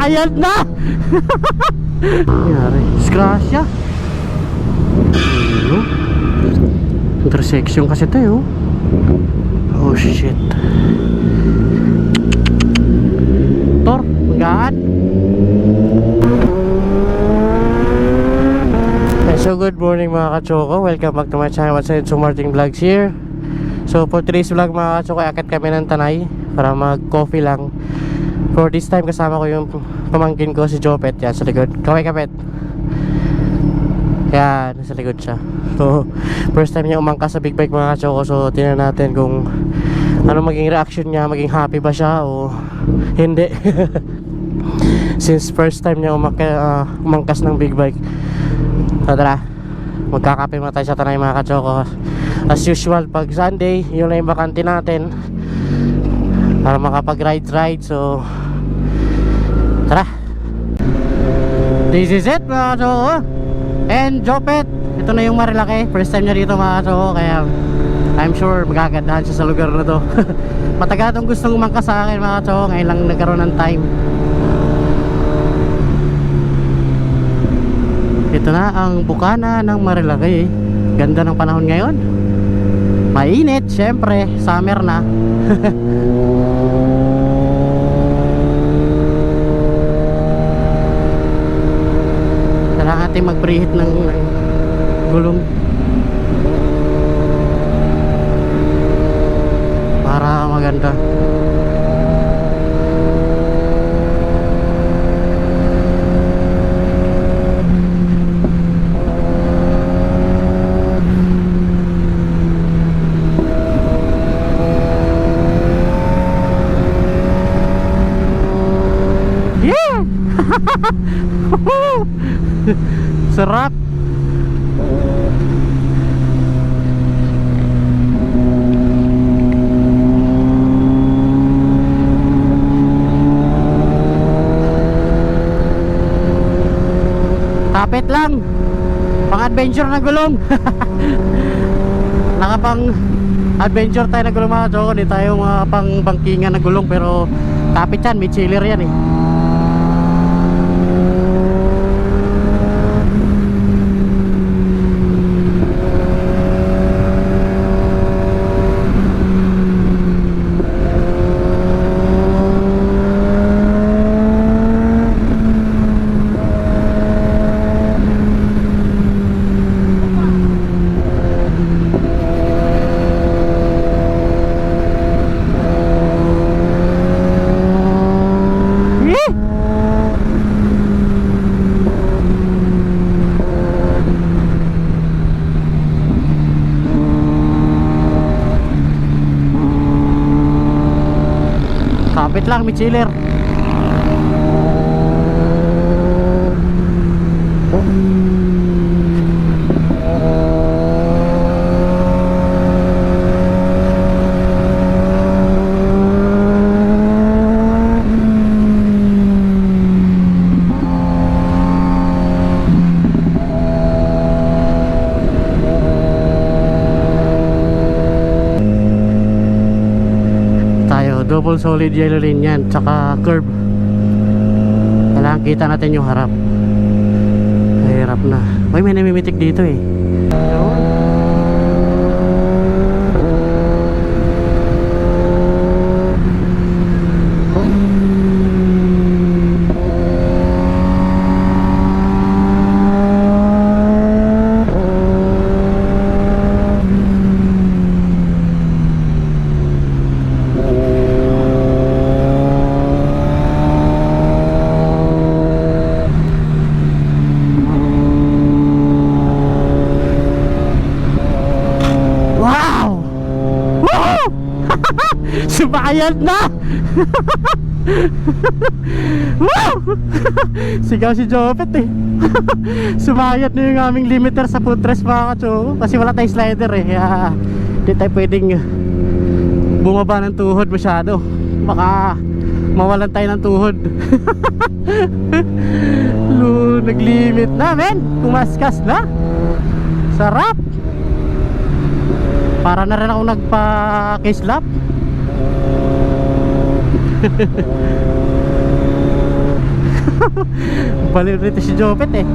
Sumayad na! Nangyari? Disgrasya. Ano? Intersection kasi ito eh, oh. Oh shit. Tor, magaan. So good morning mga kachoko. Welcome back to my channel. Once again, Martin Vlogs here. So for today's vlog mga kachoko, akit kami ng Tanay para mag coffee lang. For this time kasama ko yung pamangkin ko si Jopet. Yan sa likod. Kaway kapet. Yan, sa likod siya. So first time niya umangkas sa big bike mga kachoko. So tingnan natin kung ano maging reaction niya. Maging happy ba siya o hindi. Since first time niya umangkas ng big bike. So tara, magkakape muna tayo sa Tanay mga kachoko. As usual pag Sunday, yun na yung bakante natin para makapag-ride. So tara, this is it mga kachoko. And Jopet, ito na yung Marilaki. First time niya dito mga kachoko, kaya I'm sure magagandahan siya sa lugar na to. Matagal itong gustong umangkas sa akin mga kachoko, ngayon lang nagkaroon ng time. Ito na ang bukana ng Marilaki. Ganda ng panahon ngayon. Mainit, syempre, summer na. Kailangan natin mag-preheat ng gulong para maganda. Sarap. Kapit lang. Pang-adventure na gulong. Nakapang adventure tayo na gulong mga kachoko. Di tayo mga pang-bangkingan na gulong. Pero kapit yan, may chiller yan eh. Kapit lang, may chiller. Double solid yellow lane yan, tsaka curb. Kailangan kita natin yung harap. Hirap na. May namimitik dito eh. Sumayad na! Sigaw si Jopet eh. Sumayad na yung aming limiter sa footrest mga kachoko. Kasi wala tayong slider eh, kaya hindi tayo pwedeng bumaba ng tuhod masyado. Baka mawalan tayo ng tuhod. Naglimit na men. Kumaskas na. Sarap. Para na rin ako nagpa-kislap. Baliw rito si Jopet eh.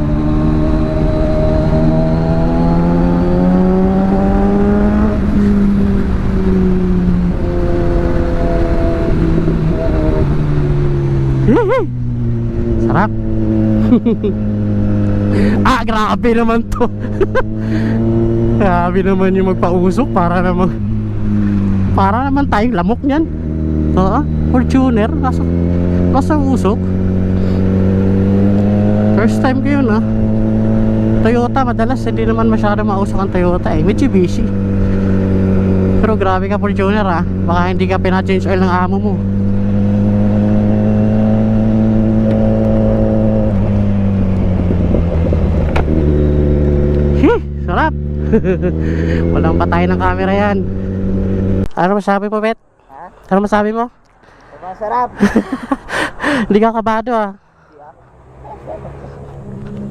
Sarap. Ah, grabe naman to. Grabe naman yung magpausok. Para naman tayong lamok niyan. Oo, Fortuner. Nasa usok. First time ko yun ah. Toyota madalas hindi naman masyado mausok ang Toyota eh. Mitsubishi. Pero grabe ka Fortuner ah. Baka hindi ka pina-change oil ng amo mo. Sarap. Walang patay ng camera yan. Ano masabi mo, Bet? Ha? Ano masabi mo? Masarap. Hindi ka kabado ah.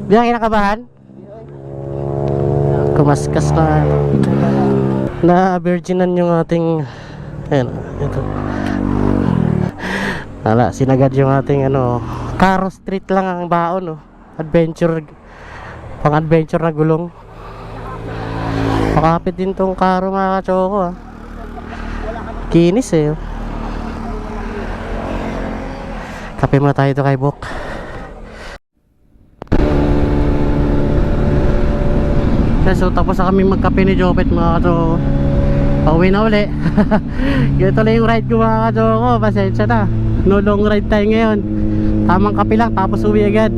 Hindi ka kinakabahan? Kumaskas na virginan yung ating ayun, ito. Wala, sinagad yung ating ano, Caro Street lang ang baon oh. Adventure, pang adventure na gulong. Makapit din tong Caro mga kachoko ah. Kinis eh. Kape muna tayo ito kay Bok. So tapos na kami magkape ni Jopet mga kachoko. Pauwi na uli. Ganito lang yung ride ko mga kachoko. Pasensya na. No long ride tayo ngayon. Tamang kape lang tapos uwi agad.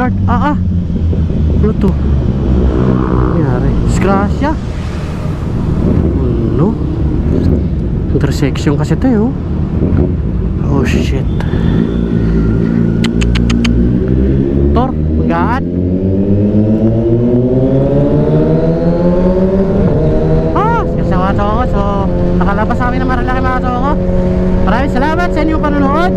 guard. Ano to? Nangyari? Disgrasya. Ano? Intersection kasi to oh shit. Tor, magaan. Sa mga toko. So nakalabas kami ng Marilaki mga toko. Maraming salamat sa inyong panonood.